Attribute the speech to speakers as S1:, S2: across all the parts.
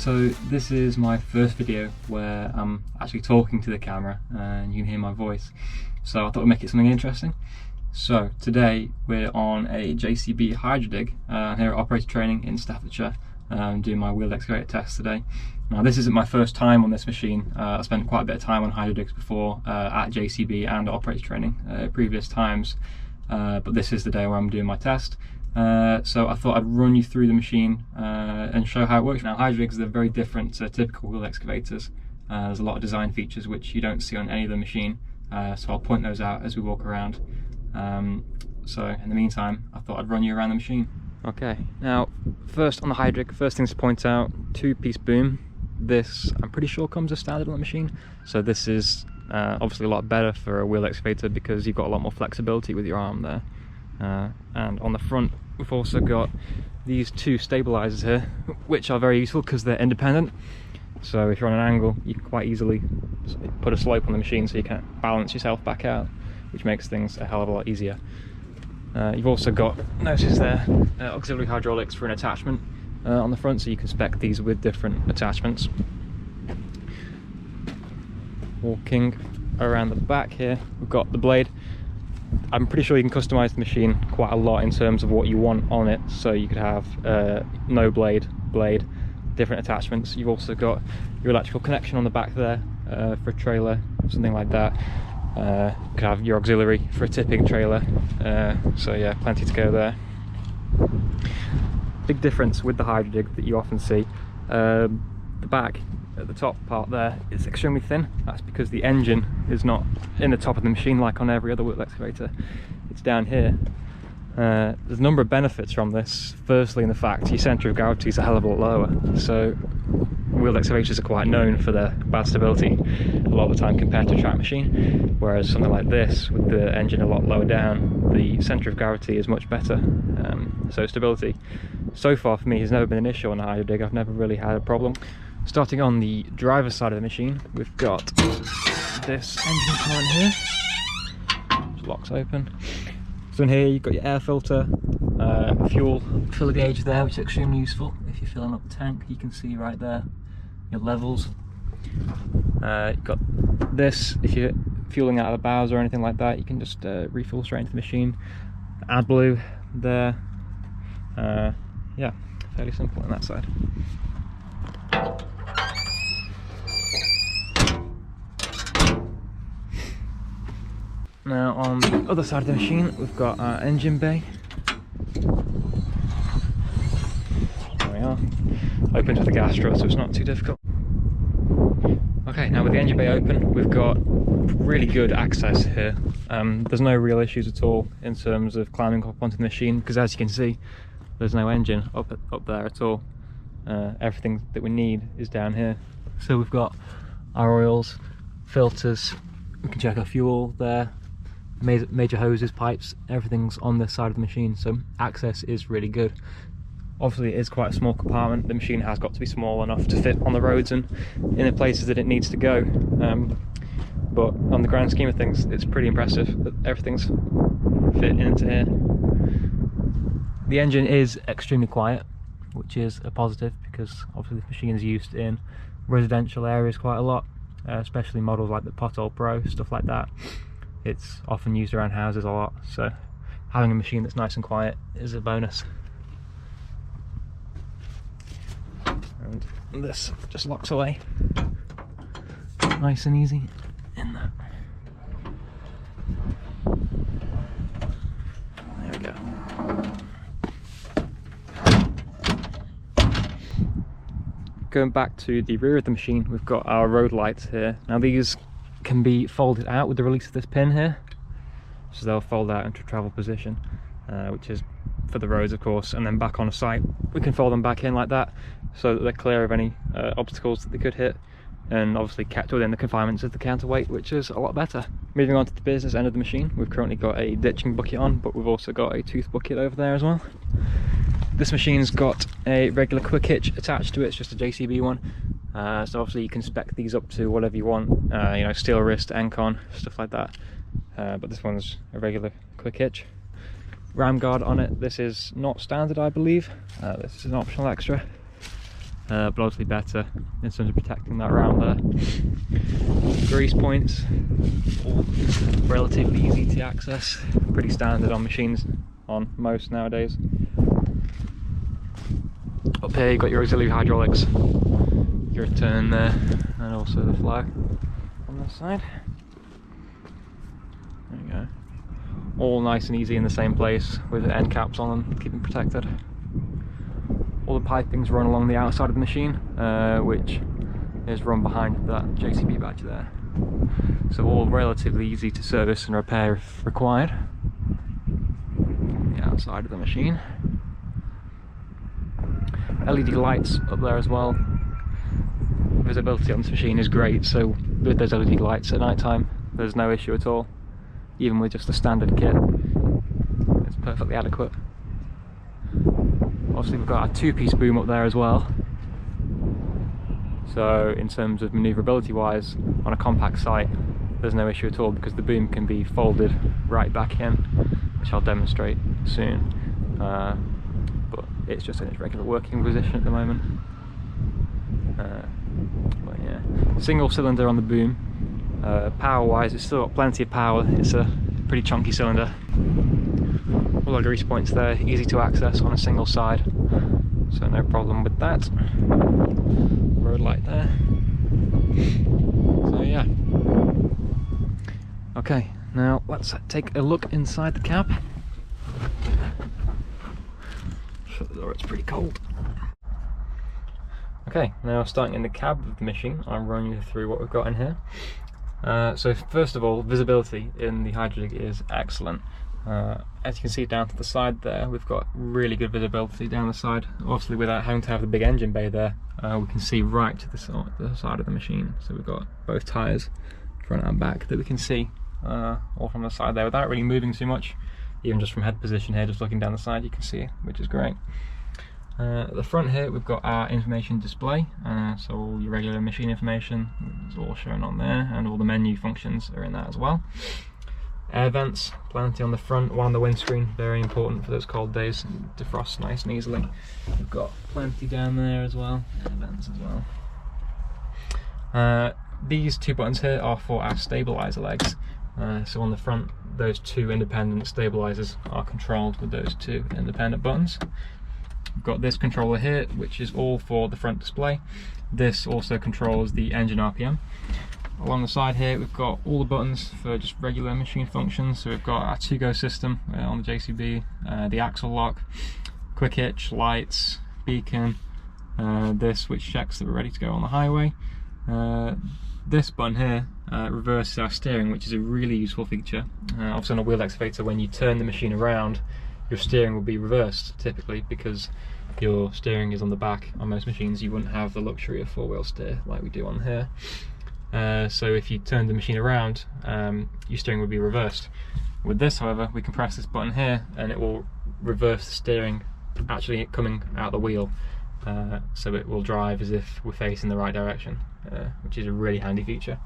S1: So this is my first video where I'm actually talking to the camera and you can hear my voice. So I thought I'd make it something interesting. So today we're on a JCB Hydradig here at operator training in Staffordshire. I'm doing my wheeled excavator test today. Now this isn't my first time on this machine. I spent quite a bit of time on Hydradigs before at JCB and operator training previous times. But this is the day where I'm doing my test. So I thought I'd run you through the machine and show how it works. Now Hydradigs are very different to typical wheel excavators. There's a lot of design features which you don't see on any other machine, so I'll point those out as we walk around. So in the meantime, I thought I'd run you around the machine. Okay, now first on the Hydradig, first things to point out, 2-piece boom. This I'm pretty sure comes as standard on the machine, so this is obviously a lot better for a wheel excavator because you've got a lot more flexibility with your arm there. And on the front we've also got these 2 stabilizers here, which are very useful because they're independent. So if you're on an angle, you can quite easily put a slope on the machine so you can balance yourself back out, which makes things a hell of a lot easier. You've also got, notice there, auxiliary hydraulics for an attachment on the front, so you can spec these with different attachments. Walking around the back here, we've got the blade. I'm pretty sure you can customize the machine quite a lot in terms of what you want on it, so you could have no blade, different attachments. You've also got your electrical connection on the back there for a trailer, something like that. You could have your auxiliary for a tipping trailer, so yeah, plenty to go there. Big difference with the Hydradig that you often see, the back at the top part there is extremely thin. That's because the engine is not in the top of the machine like on every other wheel excavator, it's down here. There's a number of benefits from this. Firstly, in the fact your centre of gravity is a hell of a lot lower, so wheel excavators are quite known for their bad stability a lot of the time compared to a track machine, whereas something like this with the engine a lot lower down, the centre of gravity is much better. So stability so far for me has never been an issue on the Hydradig. I've never really had a problem. Starting on the driver's side of the machine, we've got this engine compartment here, which locks open. So in here you've got your air filter, fuel filler gauge there, which is extremely useful. If you're filling up the tank, you can see right there your levels. You've got this, if you're fueling out of a Bowser or anything like that, you can just refill straight into the machine. AdBlue there. Yeah, fairly simple on that side. Now on the other side of the machine we've got our engine bay. There we are. Opens with the gas strut, so it's not too difficult. Okay, now with the engine bay open, we've got really good access here. There's no real issues at all in terms of climbing up onto the machine, because as you can see, there's no engine up there at all. Everything that we need is down here. So we've got our oils, filters, we can check our fuel there, major hoses, pipes, everything's on this side of the machine, so access is really good. Obviously it is quite a small compartment. The machine has got to be small enough to fit on the roads and in the places that it needs to go, but on the grand scheme of things it's pretty impressive that everything's fit into here. The engine is extremely quiet, which is a positive because obviously this machine is used in residential areas quite a lot, especially models like the Pothole Pro, stuff like that. It's often used around houses a lot, so having a machine that's nice and quiet is a bonus. And this just locks away nice and easy in there. There we go. Going back to the rear of the machine, we've got our road lights here. Now these can be folded out with the release of this pin here, so they'll fold out into travel position, which is for the roads of course, and then back on a site we can fold them back in like that so that they're clear of any obstacles that they could hit, and obviously kept within the confinements of the counterweight, which is a lot better. Moving on to the business end of the machine, we've currently got a ditching bucket on, but we've also got a tooth bucket over there as well. This machine's got a regular quick hitch attached to it, it's just a JCB one. So obviously you can spec these up to whatever you want, you know, steel wrist, Encon, stuff like that. But this one's a regular quick hitch. Ram guard on it. This is not standard, I believe. This is an optional extra. but obviously better in terms of protecting that round there. Grease points, all relatively easy to access, pretty standard on machines, on most nowadays. Up here you've got your auxiliary hydraulics, your return there, and also the flag on this side. There you go. All nice and easy in the same place with end caps on them, keep them protected. All the pipings run along the outside of the machine, which is run behind that JCB badge there. So all relatively easy to service and repair if required. The outside of the machine. LED lights up there as well. Visibility on this machine is great, so with those LED lights at night time, there's no issue at all. Even with just the standard kit, it's perfectly adequate. Obviously we've got a two-piece boom up there as well. So in terms of manoeuvrability wise, on a compact site, there's no issue at all because the boom can be folded right back in, which I'll demonstrate soon. But it's just in its regular working position at the moment. But yeah, single cylinder on the boom. Power wise, it's still got plenty of power. It's a pretty chunky cylinder. All our grease points there, easy to access on a single side, so no problem with that. Road light there. So yeah. Okay, now let's take a look inside the cab. Shut the door, it's pretty cold. Okay, now starting in the cab of the machine, I'm running you through what we've got in here. So first of all, visibility in the Hydradig is excellent. As you can see down to the side there, we've got really good visibility down the side. Obviously without having to have the big engine bay there, we can see right to the side of the machine. So we've got both tyres, front and back, that we can see all from the side there without really moving too much. Even just from head position here, just looking down the side, you can see it, which is great. At the front here we've got our information display, so all your regular machine information is all shown on there, and all the menu functions are in that as well. Air vents, plenty on the front, one on the windscreen, very important for those cold days, defrost nice and easily. We've got plenty down there as well, air vents as well. These two buttons here are for our stabiliser legs. So on the front, those two independent stabilisers are controlled with those two independent buttons. We've got this controller here, which is all for the front display. This also controls the engine RPM. Along the side here, we've got all the buttons for just regular machine functions. So we've got our to-go system on the JCB, the axle lock, quick hitch, lights, beacon, this which checks that we're ready to go on the highway. This button here reverses our steering, which is a really useful feature. Obviously on a wheel excavator, when you turn the machine around, your steering will be reversed typically because your steering is on the back. On most machines you wouldn't have the luxury of four-wheel steer like we do on here. So if you turn the machine around, your steering would be reversed. With this however, we can press this button here and it will reverse the steering actually coming out the wheel, so it will drive as if we're facing the right direction, which is a really handy feature.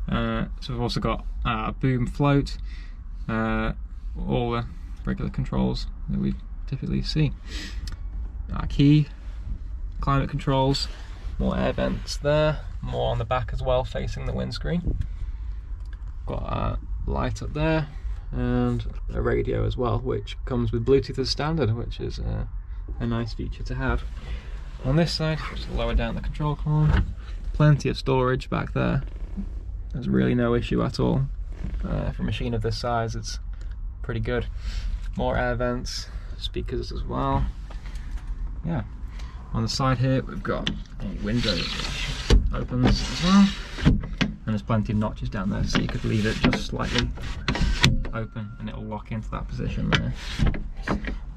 S1: So we've also got boom float, all the regular controls that we typically see. Our key, climate controls, more air vents there, more on the back as well facing the windscreen. Got our light up there and a radio as well, which comes with Bluetooth as standard, which is a nice feature to have. On this side, just lower down the control column, plenty of storage back there. There's really no issue at all. For a machine of this size, it's pretty good. More air vents, speakers as well. Yeah. On the side here, we've got a window which opens as well. And there's plenty of notches down there, so you could leave it just slightly open and it'll lock into that position there.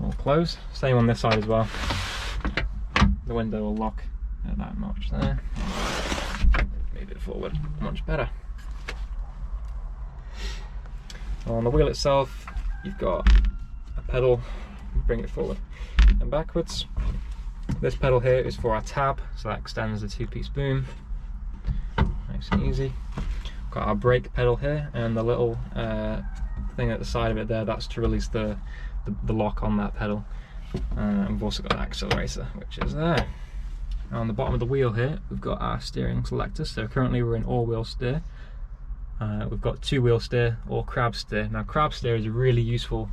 S1: All close. Same on this side as well. The window will lock at that notch there. Move it forward much better. On the wheel itself, you've got a pedal, bring it forward and backwards. This pedal here is for our tab, so that extends the two-piece boom. Nice and easy. Got our brake pedal here, and the little thing at the side of it there, that's to release the lock on that pedal. And we've also got an accelerator, which is there. On the bottom of the wheel here, we've got our steering selector. So currently we're in all-wheel steer. We've got two-wheel steer or crab steer. Now crab steer is a really useful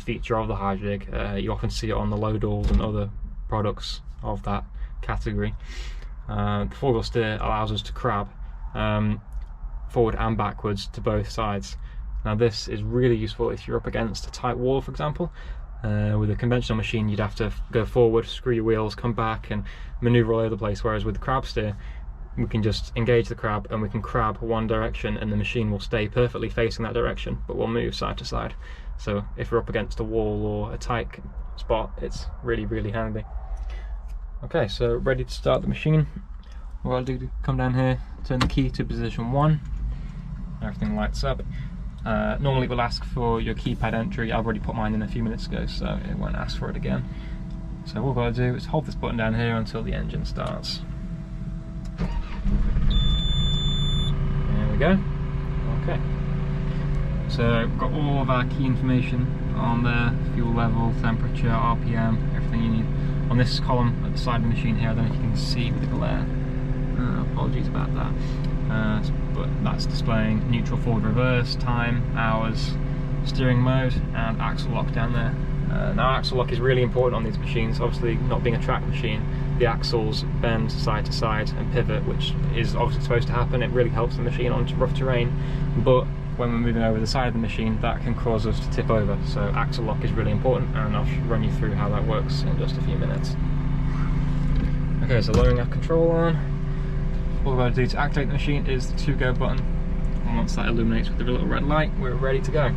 S1: feature of the Hydradig. You often see it on the low doors and other products of that category. The four-wheel steer allows us to crab forward and backwards to both sides. Now this is really useful if you're up against a tight wall, for example. With a conventional machine you'd have to go forward, screw your wheels, come back and manoeuvre all over the place, whereas with the crab steer we can just engage the crab and we can crab one direction and the machine will stay perfectly facing that direction, but we'll move side to side. So if we're up against a wall or a tight spot, it's really handy. Okay, so ready to start the machine. What I'll do is come down here, turn the key to position 1, everything lights up. Normally we'll ask for your keypad entry. I've already put mine in a few minutes ago, so it won't ask for it again. So what we've got to do is hold this button down here until the engine starts. There we go. Okay. So we've got all of our key information on there: fuel level, temperature, RPM, everything you need. On this column at the side of the machine here, I don't know if you can see with the glare. Apologies about that. But that's displaying neutral, forward, reverse, time, hours, steering mode, and axle lock down there. Now axle lock is really important on these machines. Obviously, not being a track machine, the axles bend side to side and pivot, which is obviously supposed to happen. It really helps the machine on rough terrain, but when we're moving over the side of the machine, that can cause us to tip over. So axle lock is really important, and I'll run you through how that works in just a few minutes. Okay, so lowering our control on. All we've got to do to activate the machine is the to-go button, and once that illuminates with the little red light, we're ready to go.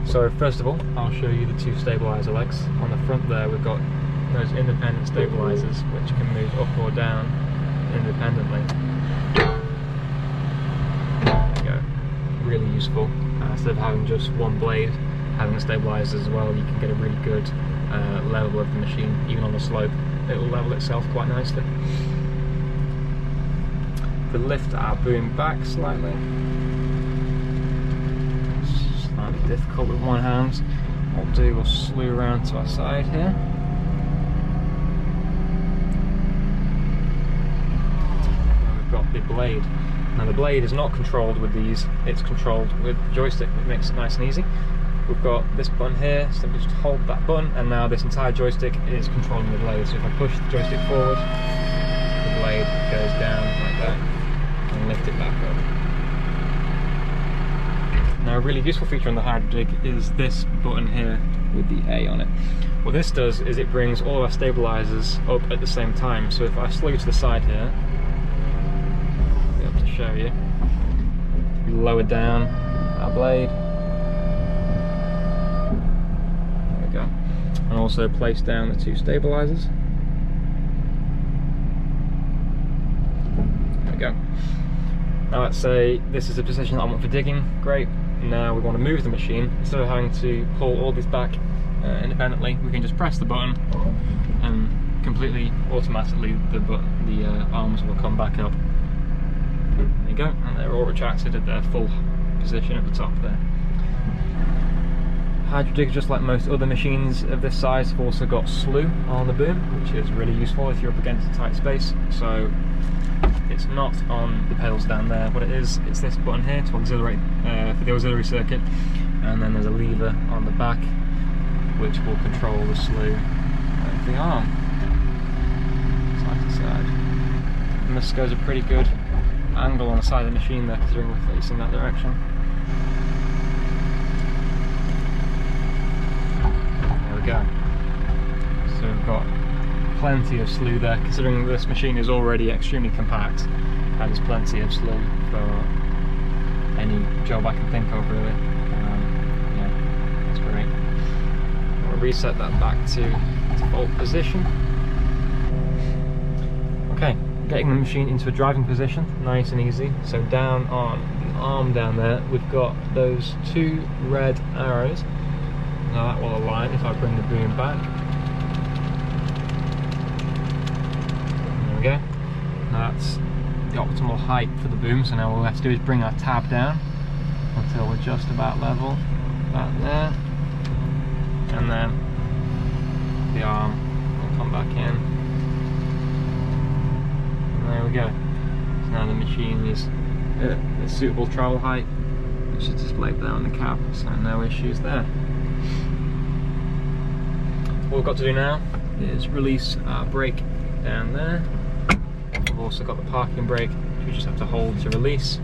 S1: So first of all, I'll show you the two stabiliser legs. On the front there we've got those independent stabilisers which can move up or down independently. There we go. Really useful. Instead of having just one blade, having the stabilisers as well, you can get a really good level of the machine. Even on the slope, it will level itself quite nicely. We lift our boom back slightly. It's slightly difficult with one hand. What we'll do, we'll slew around to our side here. And we've got the blade. Now the blade is not controlled with these, it's controlled with the joystick, which makes it nice and easy. We've got this button here, simply just hold that button, and now this entire joystick is controlling the blade. So if I push the joystick forward, the blade goes down like that, and lift it back up. Now a really useful feature on the Hydradig is this button here with the A on it. What this does is it brings all of our stabilisers up at the same time. So if I slew to the side here, I'll be able to show you. We lower down our blade. There we go. And also place down the two stabilisers. There we go. Now let's say this is the position that I want for digging. Great. Now we want to move the machine. Instead of having to pull all these back independently, we can just press the button and completely automatically the arms will come back up. There you go, and they're all retracted at their full position at the top there. Hydradig, just like most other machines of this size, have also got slew on the boom, which is really useful if you're up against a tight space. So it's not on the pedals down there. What it is, it's this button here to auxiliary for the auxiliary circuit, and then there's a lever on the back which will control the slew of the arm side to side. And this goes a pretty good angle on the side of the machine there, considering we're facing that direction. There we go. So we've got plenty of slew there, considering this machine is already extremely compact, and there's plenty of slew for any job I can think of really. Yeah, that's great. I'll reset that back to default position. Okay, getting the machine into a driving position, nice and easy. So down on the arm down there, we've got those two red arrows. Now that will align if I bring the boom back. There we go. Now that's the optimal height for the boom, so now all we have to do is bring our tab down until we're just about level, about there, and then the arm, and come back in. And there we go. So now the machine is at a suitable travel height, which is displayed there on the cab, so no issues there. What we've got to do now is release our brake down there. We've also got the parking brake, which we just have to hold to release.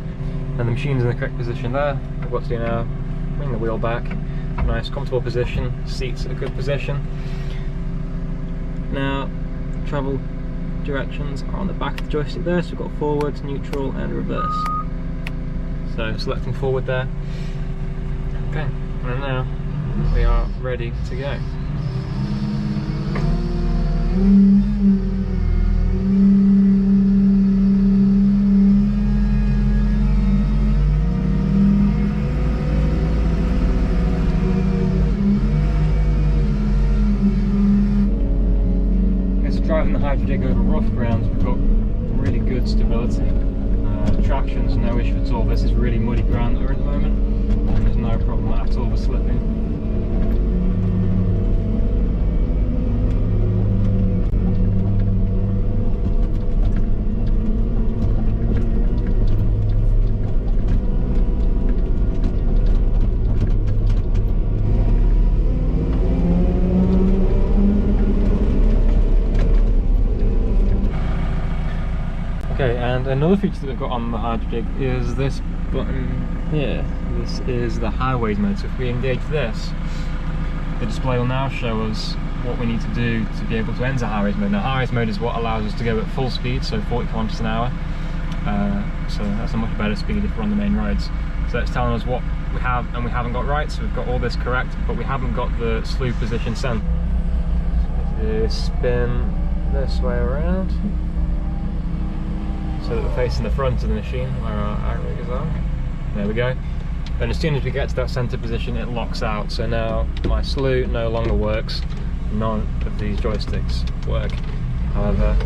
S1: And the machine's in the correct position there. What we've got to do now, bring the wheel back, nice comfortable position, seats at a good position. Now, travel directions are on the back of the joystick there, so we've got forward, neutral and reverse. So selecting forward there. Okay, and now we are ready to go. Driving the Hydradig over rough grounds, we've got really good stability. Traction's no issue at all. This is really muddy ground that we're at the moment, and there's no problem at all with slipping. Okay, and another feature that we've got on the Hydradig is this button here. This is the highways mode. So if we engage this, the display will now show us what we need to do to be able to enter highways mode. Now, highways mode is what allows us to go at full speed, so 40 kilometers an hour. So that's a much better speed if we're on the main roads. So it's telling us what we have and we haven't got right. So we've got all this correct, but we haven't got the slew position set. So spin this way around, so that we're facing the front of the machine where our riggers are. There we go. And as soon as we get to that centre position, it locks out. So now my slew no longer works. None of these joysticks work. However,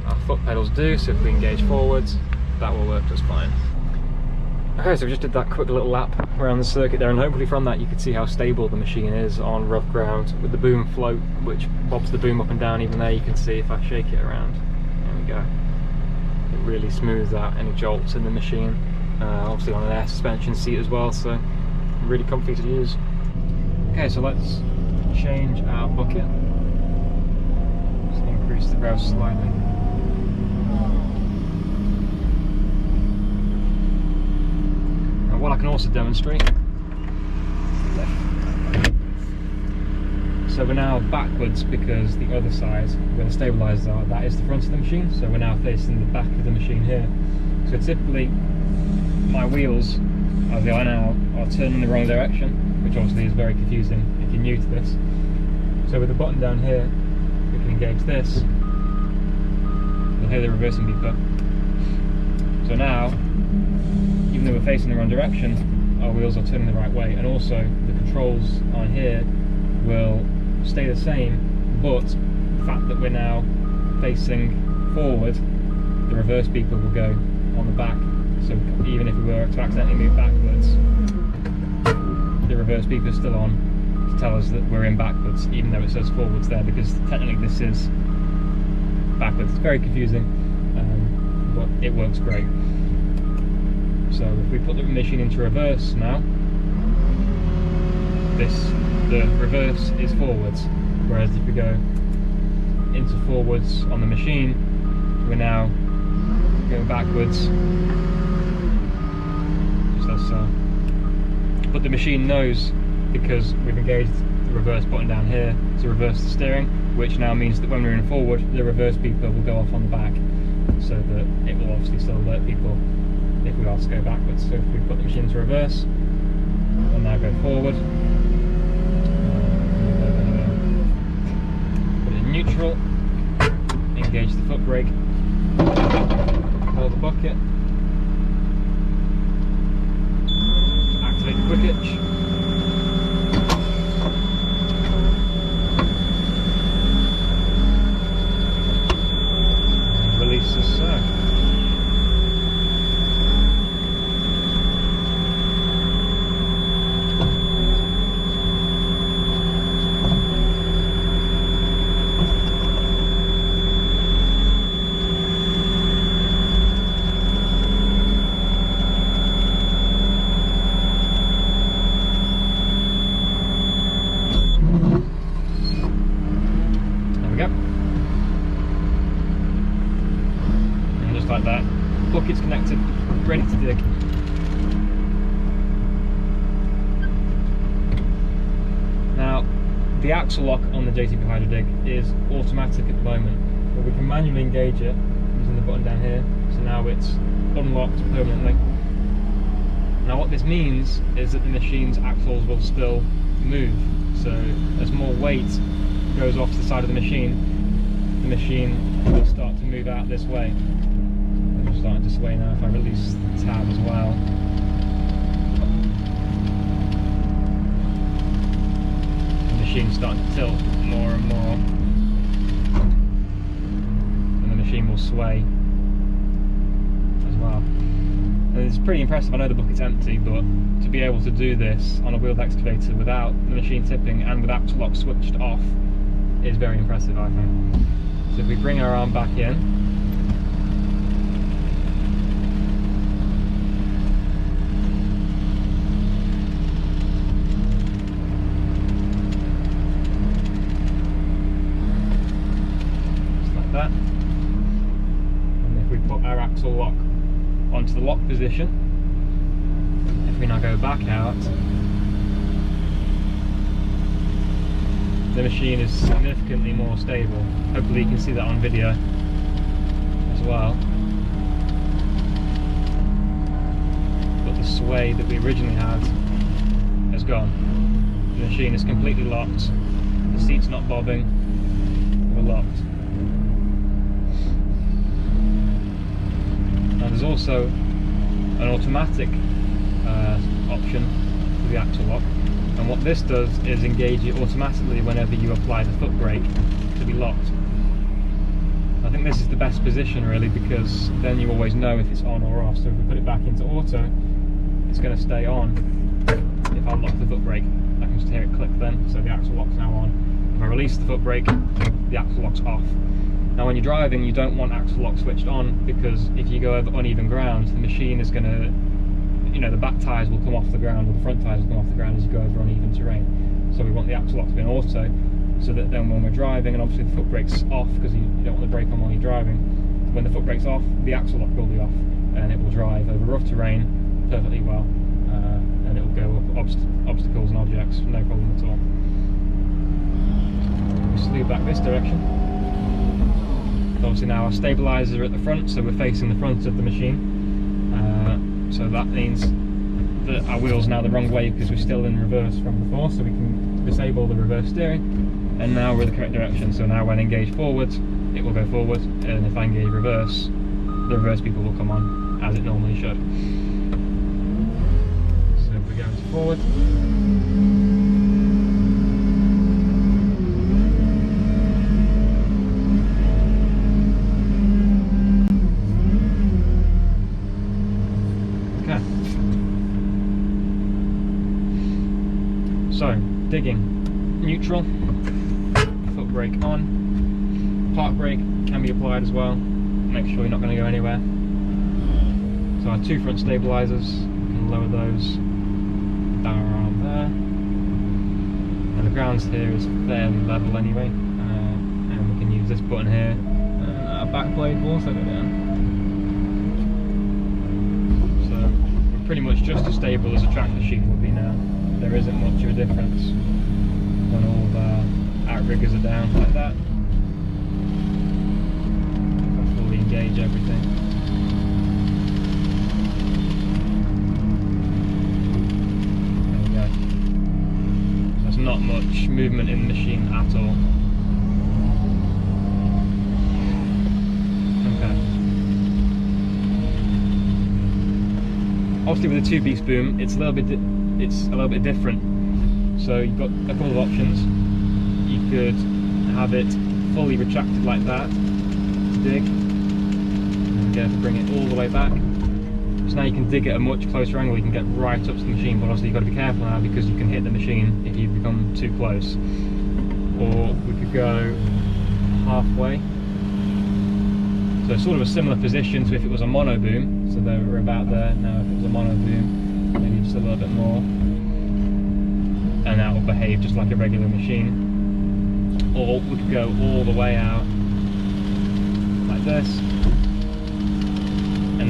S1: our foot pedals do, so if we engage forwards, that will work just fine. Okay, so we just did that quick little lap around the circuit there, and hopefully from that you can see how stable the machine is on rough ground with the boom float, which bobs the boom up and down. Even there you can see if I shake it around. There we go. It really smooths out any jolts in the machine. Obviously on an air suspension seat as well, so really comfy to use. Okay, so let's change our bucket. Just increase the rev slightly. And what I can also demonstrate, so we're now backwards because the other side where the stabilisers are, that is the front of the machine, so we're now facing the back of the machine here. So typically my wheels, as they are now, are turning in the wrong direction, which obviously is very confusing if you're new to this. So with the button down here, we can engage this. You'll hear the reversing beeper. So now, even though we're facing the wrong direction, our wheels are turning the right way, and also the controls on here will stay the same, but the fact that we're now facing forward, the reverse beeper will go on the back. So even if we were to accidentally move backwards, the reverse beeper is still on to tell us that we're in backwards, even though it says forwards there, because technically this is backwards. It's very confusing, but it works great. So if we put the machine into reverse now, the reverse is forwards, whereas if we go into forwards on the machine, we're now going backwards. But the machine knows, because we've engaged the reverse button down here to reverse the steering, which now means that when we're in forward, the reverse beeper will go off on the back, so that it will obviously still alert people if we are to go backwards. So if we put the machine to reverse, we'll now go forward, put it in neutral, engage the foot brake, hold the bucket, activate the quick hitch, and release as so. like that. Bucket's connected, ready to dig. Now, the axle lock on the JCB Hydradig is automatic at the moment, but we can manually engage it using the button down here. So now it's unlocked permanently. Now what this means is that the machine's axles will still move. So as more weight goes off the side of the machine will start to move out this way. I'm starting to sway now if I release the tab as well. The machine's starting to tilt more and more, and the machine will sway as well. And it's pretty impressive. I know the bucket's empty, but to be able to do this on a wheeled excavator without the machine tipping and with axle lock switched off is very impressive, I think. So if we bring our arm back in, just like that, and if we put our axle lock onto the lock position, if we now go back out, the machine is significantly more stable. Hopefully you can see that on video as well. But the sway that we originally had has gone. The machine is completely locked. The seat's not bobbing. We're locked. Now there's also an automatic option for the axle lock. And what this does is engage it automatically whenever you apply the foot brake to be locked. I think this is the best position really, because then you always know if it's on or off. So if we put it back into auto, it's going to stay on. If I lock the foot brake, I can just hear it click then, so the axle lock's now on. If I release the foot brake, the axle lock's off. Now when you're driving, you don't want axle lock switched on, because if you go over uneven ground, the machine is going to, the back tyres will come off the ground, or the front tyres will come off the ground as you go over uneven terrain. So we want the axle lock to be in auto, so that then when we're driving, and obviously the foot brake's off because you don't want the brake on while you're driving, when the foot brake's off, the axle lock will be off, and it will drive over rough terrain perfectly well, and it will go up obstacles and objects, no problem at all. We slew back this direction. Obviously now our stabiliser at the front, so we're facing the front of the machine. So that means that our wheel's now the wrong way because we're still in reverse from before, so we can disable the reverse steering, and now we're in the correct direction. So now when engaged forward, it will go forward, and if I engage reverse, the reverse people will come on as it normally should. So if we go into forward, so, digging, neutral, foot brake on, park brake can be applied as well, make sure you're not going to go anywhere. So our two front stabilisers, we can lower those down around there, and the ground here is fairly level anyway, and we can use this button here, and our back blade will also go down. So we're pretty much just as stable as a tractor sheet will be now. There isn't much of a difference when all the outriggers are down like that. I'll fully engage everything. There we go. There's not much movement in the machine at all. Okay. Obviously with the 2-piece boom, it's a little bit different. So you've got a couple of options. You could have it fully retracted like that to dig, and again to bring it all the way back. So now you can dig at a much closer angle, you can get right up to the machine, but obviously you've got to be careful now because you can hit the machine if you become too close. Or we could go halfway. So sort of a similar position to if it was a mono boom, so they were about there. Now if it was a mono boom, maybe just a little bit more, and that will behave just like a regular machine. Or we could go all the way out like this,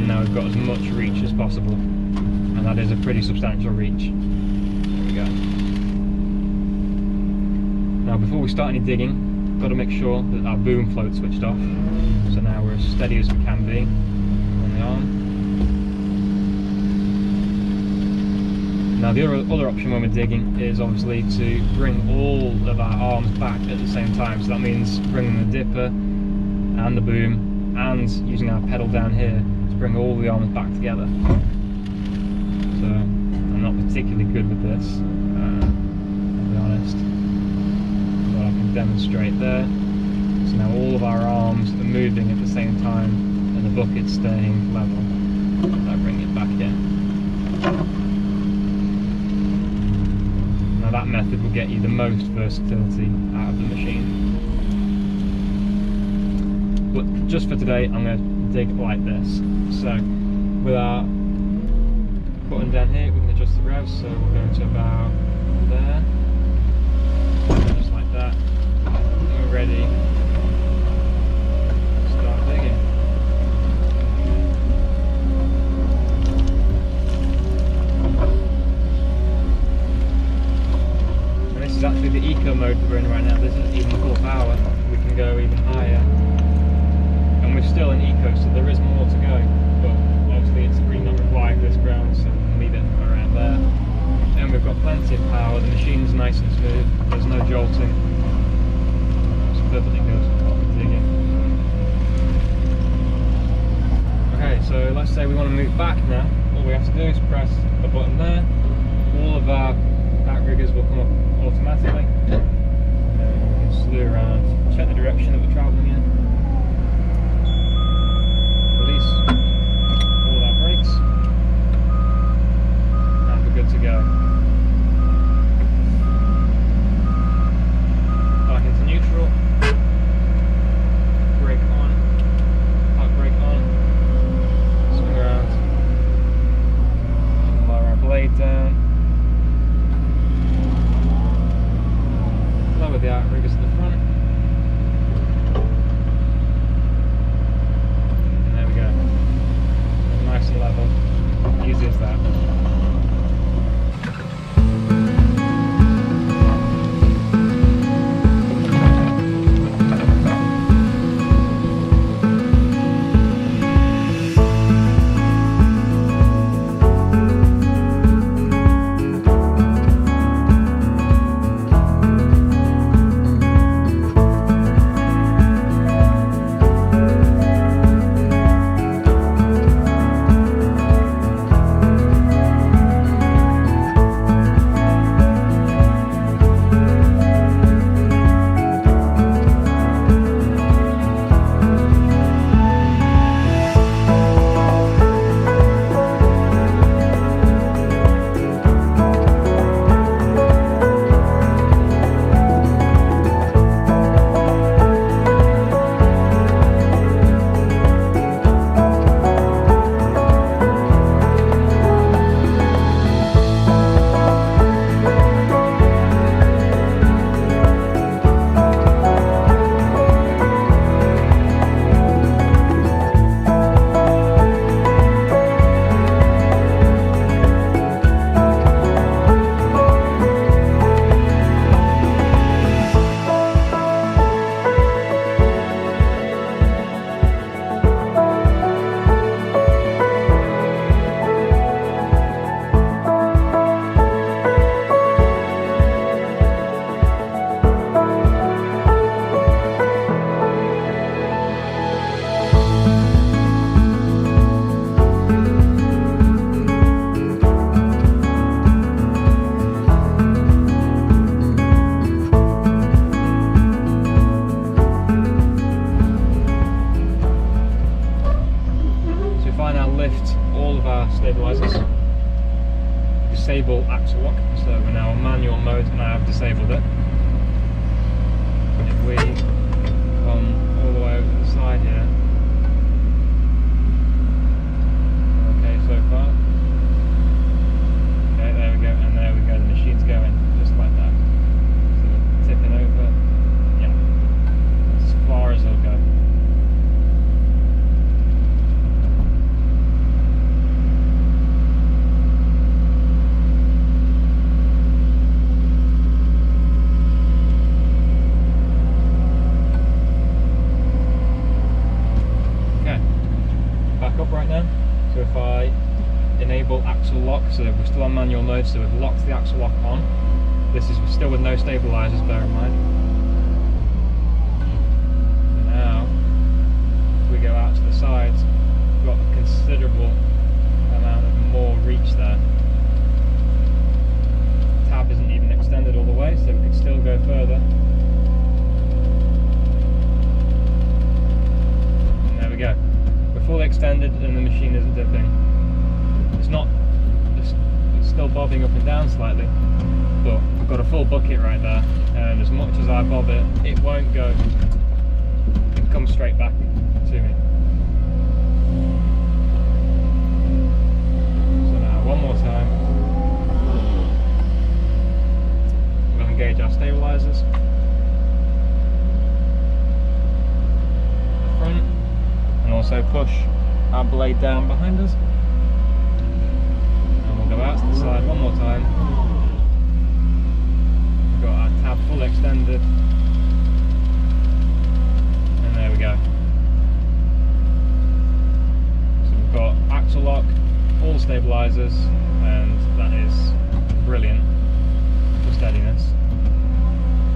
S1: now we've got as much reach as possible, and that is a pretty substantial reach. There we go. Now before we start any digging, we've got to make sure that our boom float's switched off. So now we're as steady as we can be on the arm. Now the other option when we're digging is obviously to bring all of our arms back at the same time. So that means bringing the dipper and the boom and using our pedal down here to bring all the arms back together. So I'm not particularly good with this, I'll be honest, but I can demonstrate there. So now all of our arms are moving at the same time and the bucket's staying level. So I bring it back in. Now that method will get you the most versatility out of the machine. But just for today, I'm going to dig like this. So with our button down here, we can adjust the revs. So we're going to about there, just like that. And we're ready to start digging. This is actually the eco mode that we're in right now. This isn't even full power. We can go even higher. And we're still in eco, so there is more to go. But obviously it's really not required for this ground, so we can leave it around there. And we've got plenty of power. The machine's nice and smooth. There's no jolting. It's perfectly good for digging. Okay, so let's say we want to move back now. All we have to do is press the button there. All of our outriggers will come up automatically. We can slew around, check the direction that we're travelling in, release all our brakes, and we're good to go. Back into neutral, brake on, park brake on, swing around, lower our blade down. Lower the outriggers at the front, and there we go, nice and level, easy as that. Disable axle lock, so we're now on manual mode and I have disabled it. If we come all the way over to the side here, okay so far, okay there we go, and there we go, the machine's going just like that, so we're tipping over, yeah, as far as it'll go. enable axle lock, so we're still on manual mode, so we've locked the axle lock on. This is still with no stabilizers, bear in mind. So now, if we go out to the sides, we've got a considerable amount of more reach there. The tab isn't even extended all the way, so we could still go further. And there we go. We're fully extended and the machine isn't dipping. It's still bobbing up and down slightly, but I've got a full bucket right there, and as much as I bob it, it won't go. It comes straight back to me. So now, one more time, we'll engage our stabilizers. The front, and also push our blade down behind us. Go out to the side one more time. We've got our tab full extended, and there we go. So we've got axle lock, all stabilisers, and that is brilliant for steadiness.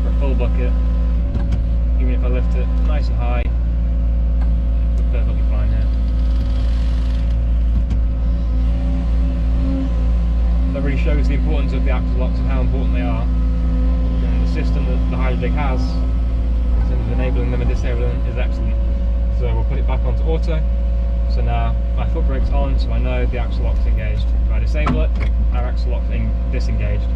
S1: For a full bucket, even if I lift it nice and high, we're perfectly fine here. That really shows the importance of the axle locks and how important they are. And the system that the Hydradig has, in terms of enabling them and disabling them, is excellent. So we'll put it back onto auto. So now my foot brake's on, so I know the axle lock's engaged. If I disable it, our axle lock's disengaged.